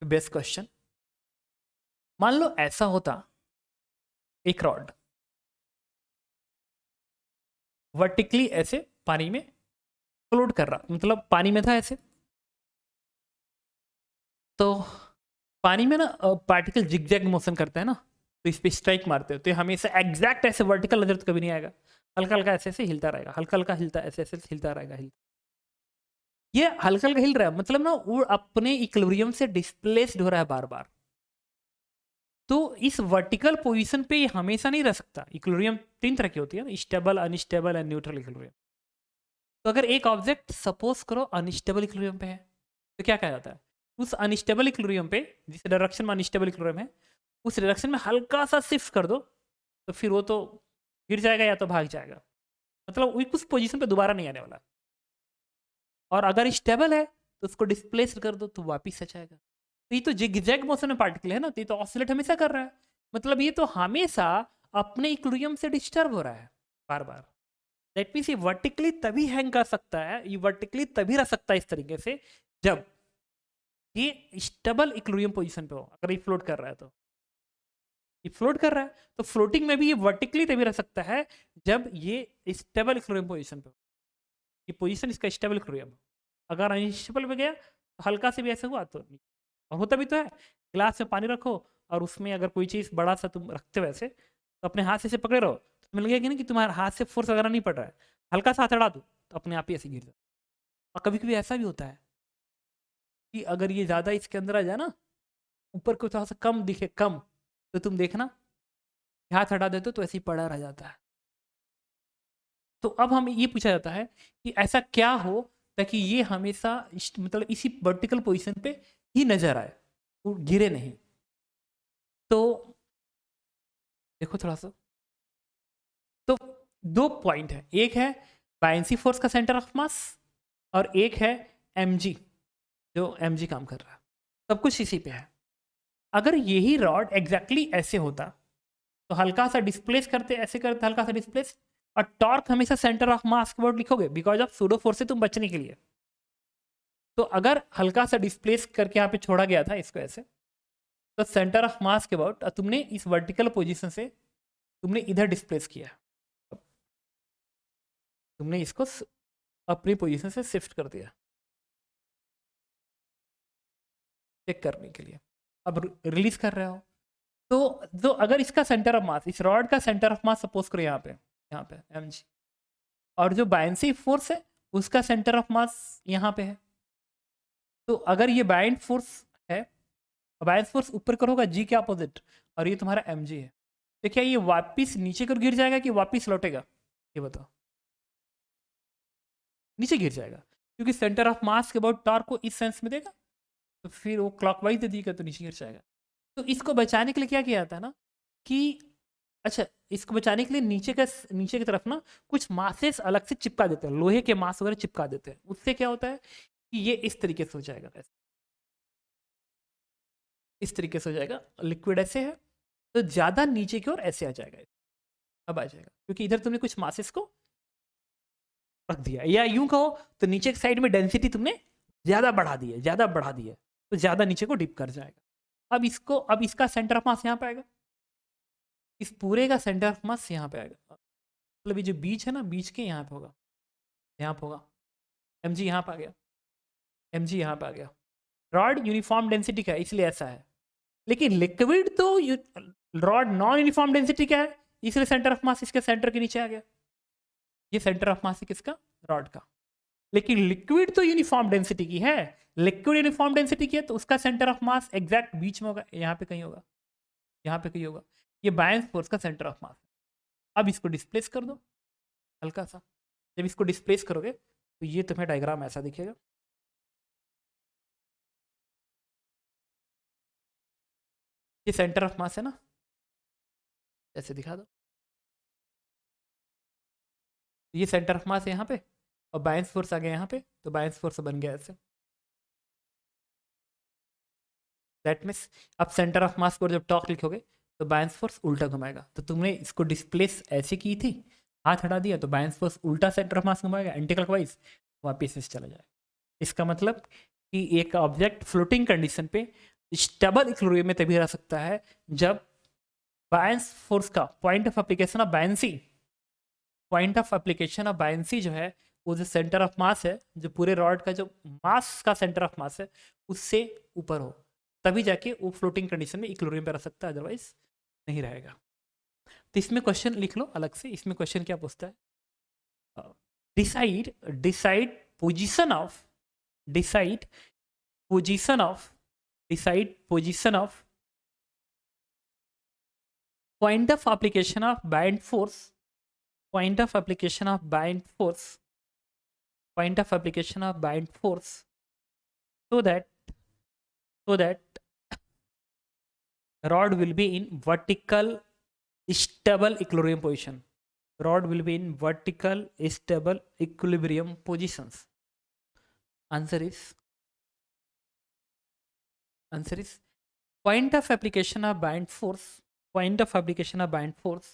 Best question. मान लो ऐसा होता, एक रॉड वर्टिकली ऐसे पानी में फ्लोट कर रहा, मतलब पानी में था ऐसे, तो पानी में ना पार्टिकल जिगजैग मोशन करता है ना, तो इस पे स्ट्राइक मारते हो तो ये हमेशा एग्जैक्ट ऐसे वर्टिकल नजर तो कभी नहीं आएगा, हल्का हल्का ऐसे ऐसे हिलता रहेगा, हल्का हल्का हिलता ऐसे ऐसे हिलता रहेगा, ये हल्का हल्का हिल रहा है मतलब ना वो अपने इक्विलिब्रियम से डिस्प्लेस्ड हो रहा है बार बार। तो इस वर्टिकल पोजीशन पे ये हमेशा नहीं रह सकता। इक्विलिब्रियम तीन तरह की होती है ना, stable, unstable and neutral equilibrium. तो अगर एक ऑब्जेक्ट सपोज करो अनस्टेबल इक्विलिब्रियम पे है, तो क्या कहा जाता है, उस अनस्टेबल इक्विलिब्रियम पे, जिस डायरेक्शन में अनस्टेबल इक्विलिब्रियम है, उस डायरेक्शन में हल्का सा शिफ्ट कर दो, तो फिर वो तो गिर जाएगा या तो भाग जाएगा, मतलब वो उस पोजीशन पे दोबारा नहीं आने वाला। और अगर स्टेबल है तो उसको डिस्प्लेस कर दो तो वापिस आ जाएगा। तो ये तो जिगजैग मोशन में पार्टिकल है ना, तो ये तो ऑसिलेट हमेशा कर रहा है, मतलब ये तो हमेशा अपने इक्विलिब्रियम से डिस्टर्ब हो रहा है बार बार। दैट मीन्स ये वर्टिकली तभी हैंग कर सकता है, ये वर्टिकली तभी रह सकता है इस तरीके से जब ये स्टेबल इक्विलिब्रियम पोजीशन पे हो। अगर ये फ्लोट कर रहा है तो ये फ्लोट कर रहा है, तो फ्लोटिंग में भी ये वर्टिकली तभी रह सकता है जब ये स्टेबल इक्विलिब्रियम पोजीशन पे हो। ये पोजीशन इसका स्टेबल इक्विलिब्रियम। अगर अनस्टेबल पे गया तो हल्का से भी ऐसा हुआ तो नहीं। और होता भी तो है, गिलास में पानी रखो और उसमें अगर कोई चीज़ बड़ा सा तुम रखते हो ऐसे, तो अपने हाथ से ऐसे पकड़े रहो, तो मिल गया कि नहीं कि तुम्हारे हाथ से फोर्स वगैरह नहीं पड़ रहा है, हल्का सा हाथ अड़ा दो तो अपने आप ही ऐसे गिर जाओ। और कभी कभी ऐसा भी होता है कि अगर ये ज़्यादा इसके अंदर आ जाए ना, ऊपर को थोड़ा सा कम दिखे, कम, तो तुम देखना हाथ हटा देते हो तो ऐसे ही पड़ा रह जाता है। तो अब हमें ये पूछा जाता है कि ऐसा क्या हो ताकि ये हमेशा मतलब इसी वर्टिकल पोजीशन पे ही नजर आए, वो गिरे नहीं। तो देखो थोड़ा सा, तो दो पॉइंट है, एक है बायनेंसी फोर्स का सेंटर ऑफ मास और एक है mg, जो mg काम कर रहा है, सब कुछ इसी पे है। अगर यही रॉड एग्जैक्टली ऐसे होता तो हल्का सा डिस्प्लेस करते, ऐसे करते हल्का सा डिस्प्लेस, और टॉर्क हमेशा सेंटर ऑफ मास के वर्ड लिखोगे बिकॉज ऑफ सूडो फोर्स से तुम बचने के लिए। तो अगर हल्का सा डिस्प्लेस करके यहाँ पे छोड़ा गया था इसको ऐसे, तो सेंटर ऑफ मास के अबाउट तुमने इस वर्टिकल पोजीशन से तुमने इधर डिस्प्लेस किया, तुमने इसको अपनी पोजीशन से शिफ्ट कर दिया चेक करने के लिए। अब रिलीज कर रहे हो तो जो अगर इसका सेंटर ऑफ मास, इस रॉड का सेंटर ऑफ मास सपोज करो यहाँ पे mg, और जो बायनेंसी फोर्स है उसका सेंटर ऑफ मास यहाँ पे है, तो अगर ये बाइंड फोर्स है, बायनेंस फोर्स ऊपर करोगा जी के अपोजिट, और ये तुम्हारा mg है, तो क्या ये वापिस नीचे कर गिर जाएगा कि वापिस लौटेगा, ये बताओ। नीचे गिर जाएगा, क्योंकि सेंटर ऑफ मास के अबाउट टॉर्क को इस सेंस में देगा, तो फिर वो क्लॉकवाइज दे देगा तो नीचे गिर जाएगा। तो इसको बचाने के लिए क्या किया जाता है ना कि अच्छा, इसको बचाने के लिए नीचे की तरफ ना कुछ मासेस अलग से चिपका देते हैं, लोहे के मास वगैरह चिपका देते हैं, उससे क्या होता है कि ये इस तरीके से हो जाएगा, इस तरीके से हो जाएगा, लिक्विड ऐसे है तो ज्यादा नीचे की ओर ऐसे आ जाएगा, अब आ जाएगा क्योंकि इधर तुमने कुछ मासेस को रख दिया, या यूं कहो तो नीचे की साइड में डेंसिटी तुमने ज्यादा बढ़ा दी है, ज्यादा बढ़ा दी है, तो ज्यादा नीचे को डिप कर जाएगा। अब इसका सेंटर ऑफ मास यहाँ पे आएगा, इस पूरे का सेंटर ऑफ मास यहाँ पे आएगा, मतलब ये जो बीच है ना, बीच के यहाँ पे होगा, यहाँ पे होगा, mg यहाँ पे आ गया, mg यहाँ पे आ गया। रॉड यूनिफॉर्म डेंसिटी का है इसलिए ऐसा है, लेकिन लिक्विड तो रॉड नॉन यूनिफॉर्म डेंसिटी का है, इसलिए सेंटर ऑफ मास इसके सेंटर के नीचे आ गया। ये सेंटर ऑफ मास है किसका, रॉड का। लेकिन लिक्विड तो यूनिफॉर्म डेंसिटी की है, लिक्विड यूनिफॉर्म डेंसिटी की है तो उसका सेंटर ऑफ मास एग्जैक्ट बीच में होगा, यहाँ पे कहीं होगा, यहाँ पे कहीं होगा। ये बायनेंस फोर्स का सेंटर ऑफ मास है। अब इसको डिस्प्लेस कर दो हल्का सा, जब इसको डिस्प्लेस करोगे तो ये तुम्हें डायग्राम ऐसा दिखेगा, ये सेंटर ऑफ मास है ना, ऐसे दिखा दो, ये सेंटर ऑफ मास है यहाँ पे, और बायनेंस फोर्स आ गया यहाँ पे, तो बायनेंस फोर्स बन गया ऐसे। दैट मीन्स अब सेंटर ऑफ मास को जब टॉर्क लिखोगे तो बायनेंस फोर्स उल्टा घुमाएगा, तो तुमने इसको डिस्प्लेस ऐसे की थी, हाथ हटा दिया तो बायनेंस फोर्स उल्टा सेंटर ऑफ मास घुमाएगा एंटी क्लॉकवाइज, वापिस से चला जाएगा। इसका मतलब कि एक ऑब्जेक्ट फ्लोटिंग कंडीशन पे स्टेबल इक्विलिब्रियम में तभी रह सकता है जब बायंस फोर्स का point of application of buoyancy, point of application of buoyancy जो है वो जो सेंटर ऑफ मास है, जो पूरे रॉड का जो मास का सेंटर ऑफ मास है उससे ऊपर हो, तभी जाके वो फ्लोटिंग कंडीशन में इक्विलिब्रियम पे रह सकता है, अदरवाइज नहीं रहेगा। तो इसमें क्वेश्चन लिख लो अलग से, इसमें क्वेश्चन क्या पूछता है, decide decide position of decide position of decide position of point of application of bind force, point of application of bind force, point of application of bind force, so that rod will be in vertical stable equilibrium position, rod will be in vertical stable equilibrium positions. Answer is point of application of bind force, point of application of bind force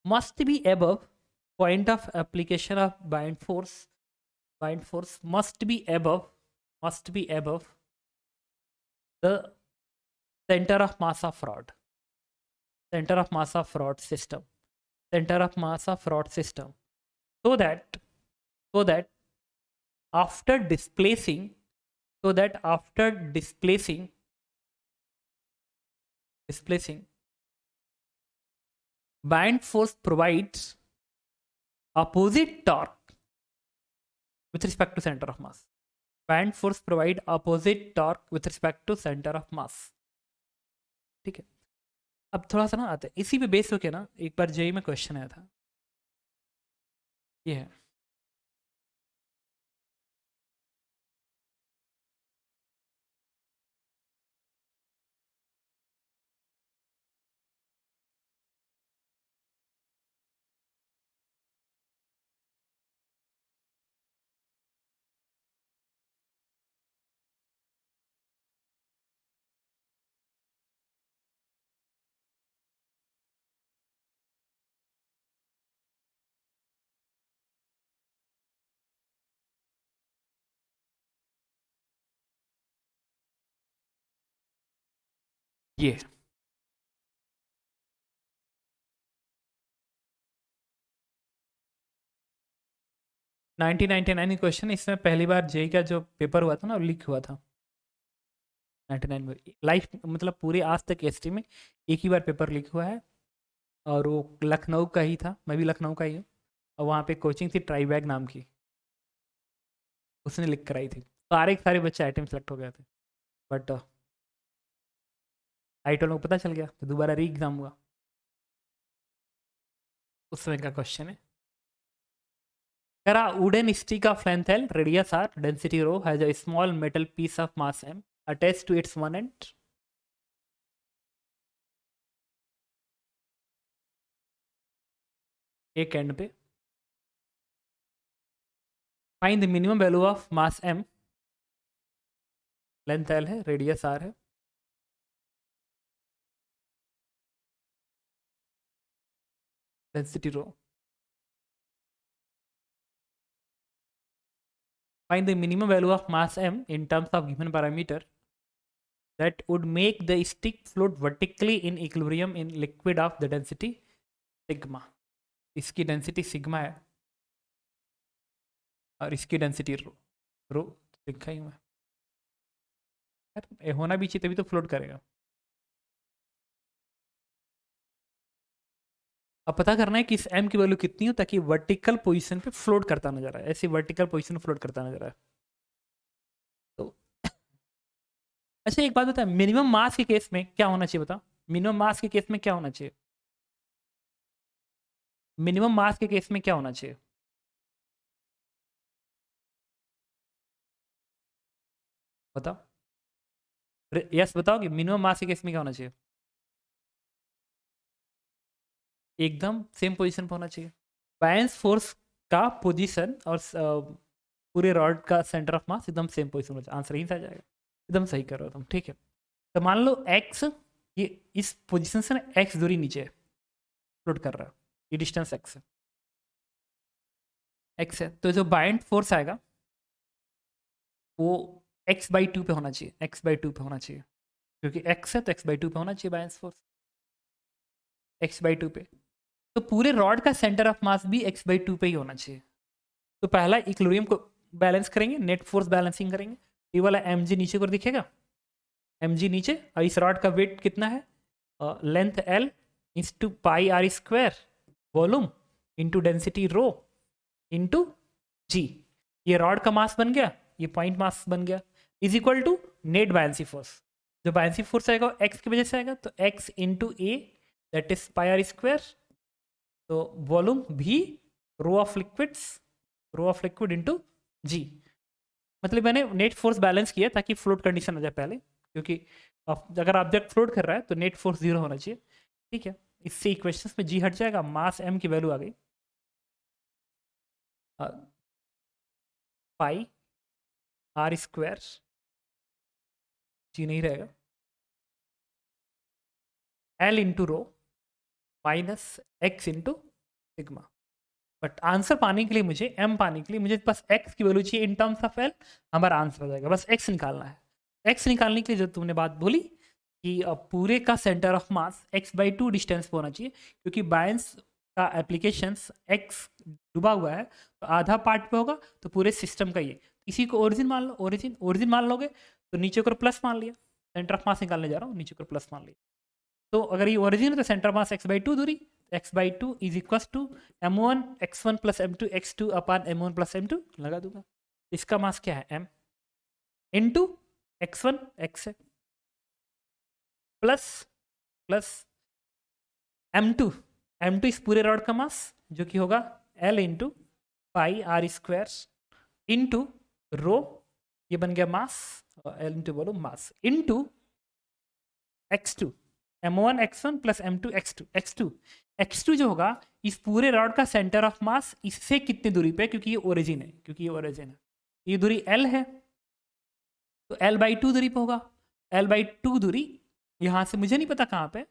must be above, point of application of bind force must be above the center of mass of rod, center of mass of rod system, center of mass of rod system, so that after displacing, bind force provides opposite torque with respect to center of mass, bind force provide opposite torque with respect to center of mass. ठीक है, अब थोड़ा सा ना आते हैं इसी पे बेस होके ना, एक बार जेई में क्वेश्चन आया था, ये है ये 1999 क्वेश्चन, इसमें पहली बार जेई का जो पेपर हुआ था ना लीक हुआ था 99 में, लाइफ मतलब पूरे आज तक हिस्ट्री में एक ही बार पेपर लीक हुआ है, और वो लखनऊ का ही था, मैं भी लखनऊ का ही हूँ, और वहाँ पे कोचिंग थी ट्राईबैग नाम की, उसने लिख कराई थी, सारे के सारे बच्चे आइटम सेलेक्ट हो गए थे, बट आइटम को पता चल गया तो दोबारा री एग्जाम हुआ। उस समय का क्वेश्चन है, a wooden stick of length L, radius R, density rho has a small metal piece of mass M attached to its one end. एक एंड पे find the minimum value of mass M, length L है, radius R है, density rho. Find the minimum value of mass M in terms of given parameter that would make the stick float vertically in equilibrium in liquid of the density sigma. इसकी density sigma है और इसकी density rho, रो लिखा ही हूँ मैं, होना भी चाहिए तभी तो फ्लोट करेगा। अब पता करना है कि इस m की वैल्यू कितनी हो ताकि वर्टिकल पोजीशन पे फ्लोट करता नजर आए, ऐसी वर्टिकल पोजीशन में फ्लोट करता नजर आए। तो अच्छा एक बात बता, मिनिमम मास के केस में क्या होना चाहिए, बता मिनिमम मास के केस में क्या होना चाहिए, मिनिमम मास के केस में क्या होना चाहिए, बताओ, यस बताओ कि मिनिमम मास के केस में क्या होना चाहिए, एकदम सेम पोजीशन पे होना चाहिए। बायंस फोर्स का पोजीशन और पूरे रॉड का सेंटर ऑफ मास एकदम सेम पोजीशन में, आंसर ही आ जाएगा, एकदम सही कर रहे हो तुम। ठीक है, तो मान लो x ये इस पोजीशन से ना x दूरी नीचे फ्लोट कर रहा है, ये डिस्टेंस x है, x है, तो जो बाइंड फोर्स आएगा वो x/2 पे होना चाहिए, x/2 पे होना चाहिए, क्योंकि एक्स है तो एक्स बाई टू पे होना चाहिए बायस फोर्स, एक्स बाई टू पे। तो पूरे रॉड का सेंटर ऑफ मास भी एक्स बाई टू पे ही होना चाहिए। तो पहला इक्विलिब्रियम को बैलेंस करेंगे, नेट फोर्स बैलेंसिंग करेंगे। ये वाला एम जी नीचे को दिखेगा, एम जी नीचे, और इस रॉड का वेट कितना है, length L into pi are square volume into density rho into G. ये रॉड का मास बन गया, ये पॉइंट मास बन गया, is equal to net buoyancy force. जो बायंसी फोर्स आएगा एक्स की वजह से आएगा, तो x into a that is pi are square, तो वॉल्यूम भी rho of liquid into g. मतलब मैंने नेट फोर्स बैलेंस किया ताकि फ्लोट कंडीशन आ जाए पहले, क्योंकि अगर ऑब्जेक्ट फ्लोट कर रहा है तो नेट फोर्स जीरो होना चाहिए। ठीक है, इससे इक्वेशंस में जी हट जाएगा, मास एम की वैल्यू आ गई पाई आर स्क्वायर, जी नहीं रहेगा, L into rho minus x into sigma. But answer पाने के लिए मुझे, एम पाने के लिए मुझे बस एक्स की वैल्यू चाहिए इन टर्म्स ऑफ एल, हमारा आंसर हो जाएगा। बस एक्स निकालना है। एक्स निकालने के लिए जो तुमने बात बोली कि पूरे का centre of mass x by to distance पे होना चाहिए, क्योंकि बायंस का एप्लीकेशंस एक्स डूबा हुआ है, तो आधा पार्ट पे होगा, तो पूरे सिस्टम का ये। इसी को ओरिजिन मान लो, ओरिजिन मान लोगे तो नीचे को प्लस मान लिया, सेंटर ऑफ मास निकालने जा रहा हूँ, नीचे को प्लस मान लिया। तो अगर ये ओरिजिन है तो centre mass x by two दूरी, x by two is equal to M one x one plus M two x two upon M one plus M two लगा दूंगा। इसका मास क्या है, M into x one x है, plus plus M two इस पूरे rod का mass जो कि होगा L into pi are square into rho, ये बन गया मास, एल इंटू बोलो मास, into x two, M one x one plus M two x two. X two जो होगा इस पूरे रॉड का सेंटर ऑफ मास, इससे कितनी दूरी पे, क्योंकि ये ओरिजिन है, ये दूरी एल है, तो एल बाई टू दूरी पे होगा। एल बाई टू दूरी यहाँ से मुझे नहीं पता कहाँ पे,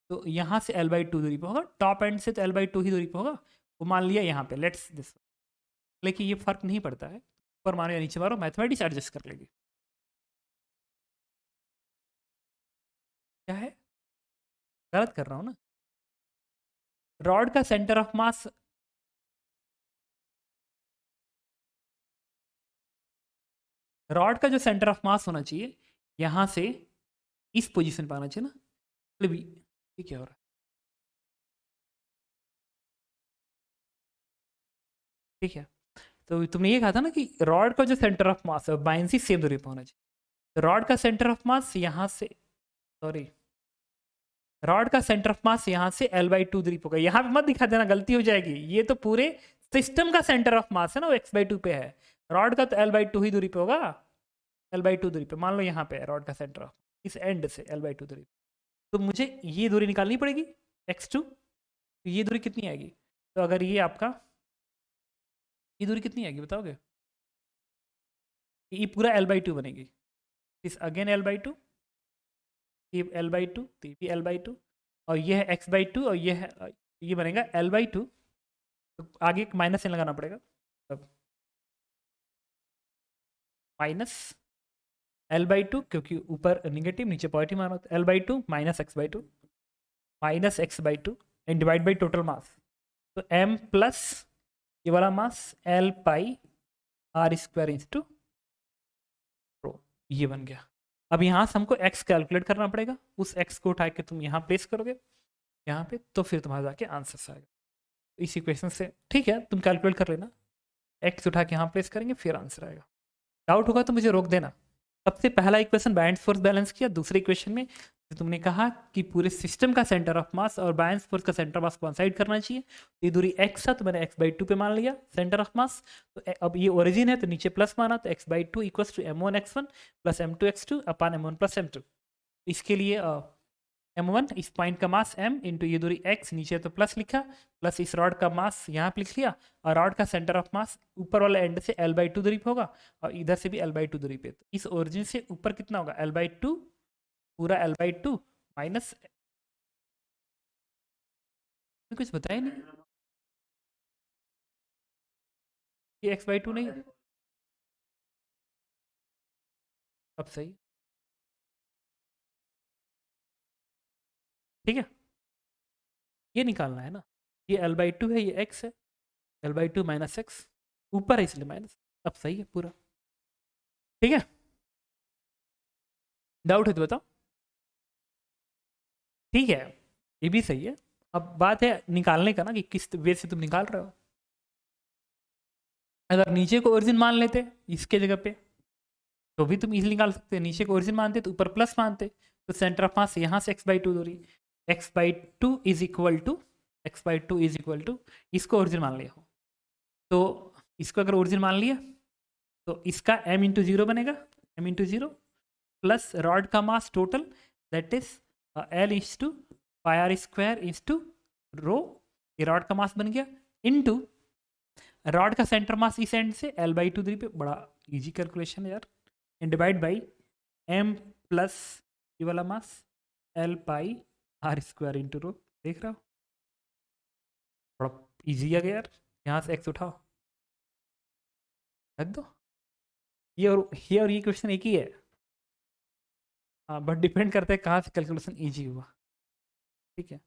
तो यहाँ से एल बाई टू दूरी पे होगा, टॉप एंड से तो एल बाई टू ही दूरी पे होगा, वो मान लिया यहाँ पे, लेट्स दिस। लेकिन ये फर्क नहीं पड़ता है, ऊपर मारो या नीचे मारो, मैथमेटिक्स एडजस्ट कर लेगी। क्या है, गलत कर रहा हूँ ना, रॉड का सेंटर ऑफ मास, रॉड का जो सेंटर ऑफ मास होना चाहिए यहाँ से इस पोजीशन पर आना चाहिए ना, मतलब ये क्या हो रहा है, ठीक है। तो तुमने ये कहा था ना कि रॉड का जो सेंटर ऑफ मास है बाइंसी सेम दूरी पर होना चाहिए, तो रॉड का सेंटर ऑफ मास यहाँ से, सॉरी, रॉड का सेंटर ऑफ मास यहाँ से एल बाई टू दूरी पे होगा, यहाँ पे मत दिखा देना, गलती हो जाएगी। ये तो पूरे सिस्टम का सेंटर ऑफ मास है ना, वो एक्स बाई टू पे है, रॉड का तो एल बाई टू ही दूरी पे होगा, एल बाई टू दूरी पे मान लो यहाँ पे है रॉड का सेंटर ऑफ, इस एंड से एल बाई टू दूरी पे। तो मुझे ये दूरी निकालनी पड़ेगी एक्स टू, तो ये दूरी कितनी आएगी, तो अगर ये आपका, ये दूरी कितनी आएगी बताओगे, ये पूरा एल बाई टू बनेगी, इस अगेन एल बाई टू, ये एल बाई टू, तो ये भी एल बाई टू, और ये है एक्स बाई टू, और ये है, ये बनेगा एल बाई टू, तो आगे एक माइनस साइन लगाना पड़ेगा, तब माइनस एल बाई टू, क्योंकि ऊपर निगेटिव नीचे पॉजिटिव माना, तो L by two minus x by two, minus x by two and divide by total mass, तो एम प्लस ये वाला mass L pi are square into rho, ये बन गया। अब यहाँ से हमको x कैलकुलेट करना पड़ेगा, उस x को उठा के तुम यहाँ प्लेस करोगे यहाँ पे, तो फिर तुम्हारा जाके आंसर आएगा। तो इस इक्वेशन से ठीक है, तुम कैलकुलेट कर लेना, x उठा के यहाँ प्लेस करेंगे फिर आंसर आएगा। डाउट होगा तो मुझे रोक देना। सबसे पहला इक्वेशन बायंस फोर्स बैलेंस किया, दूसरे इक्वेशन में तो तुमने कहा कि पूरे सिस्टम का सेंटर ऑफ मास और बायंस फोर्स का सेंटर ऑफ मास कोइंसाइड करना चाहिए, तो ये दूरी x है तो मैंने x बाई टू पे मान लिया सेंटर ऑफ मास, तो अब ये ओरिजिन है तो नीचे प्लस माना, तो x by two equal to M one x one plus M two x two upon M one plus M two. इसके लिए एम वन इस पॉइंट का मास m इंटू ये दूरी x, नीचे तो प्लस लिखा, प्लस इस रॉड का मास यहाँ पे लिख लिया, और रॉड का सेंटर ऑफ मास ऊपर वाले एंड से l बाई टू दूरी पे होगा, और इधर से भी l बाई टू दूरी पे, तो इस ओरिजिन से ऊपर कितना होगा l बाई टू, पूरा l बाई टू माइनस, कुछ बताया नहीं, ये x बाई टू नहीं, अब सही ठीक है, ये निकालना है ना, ये L/2 है, ये x है, L/2 माइनस एक्स, ऊपर है इसलिए माइनस, अब सही है पूरा। ठीक है, डाउट है तो बताओ। ठीक है, ये भी सही है। अब बात है निकालने का ना, कि किस वे से तुम निकाल रहे हो। अगर नीचे को ओरिजिन मान लेते इसके जगह पे, तो भी तुम इजीली निकाल सकते। नीचे को ओरिजिन मानते तो ऊपर प्लस मानते, तो सेंटर ऑफ मास यहाँ से x/2 दूरी, x/2 is equal to, x/2 is equal to, इसको ओरिजिन मान लिया हो, तो इसको अगर ओरिजिन मान लिया तो इसका m इंटू जीरो बनेगा, m into zero plus rod का mass total, that is L is to pi are square is to rho, ये रॉड का मास बन गया, इनटू रॉड का सेंटर मास इस एंड से L/2 दूरी पे, बड़ा इजी कैलकुलेशन है यार, and divide by m plus ये वाला mass L pi are square into rho. देख रहे हो, बड़ा इजी आ गया यार। यहाँ से x उठाओ, रख दो, ये क्वेश्चन एक ही है। हाँ, बट डिपेंड करता है कहाँ से कैलकुलेशन इजी हुआ। ठीक है।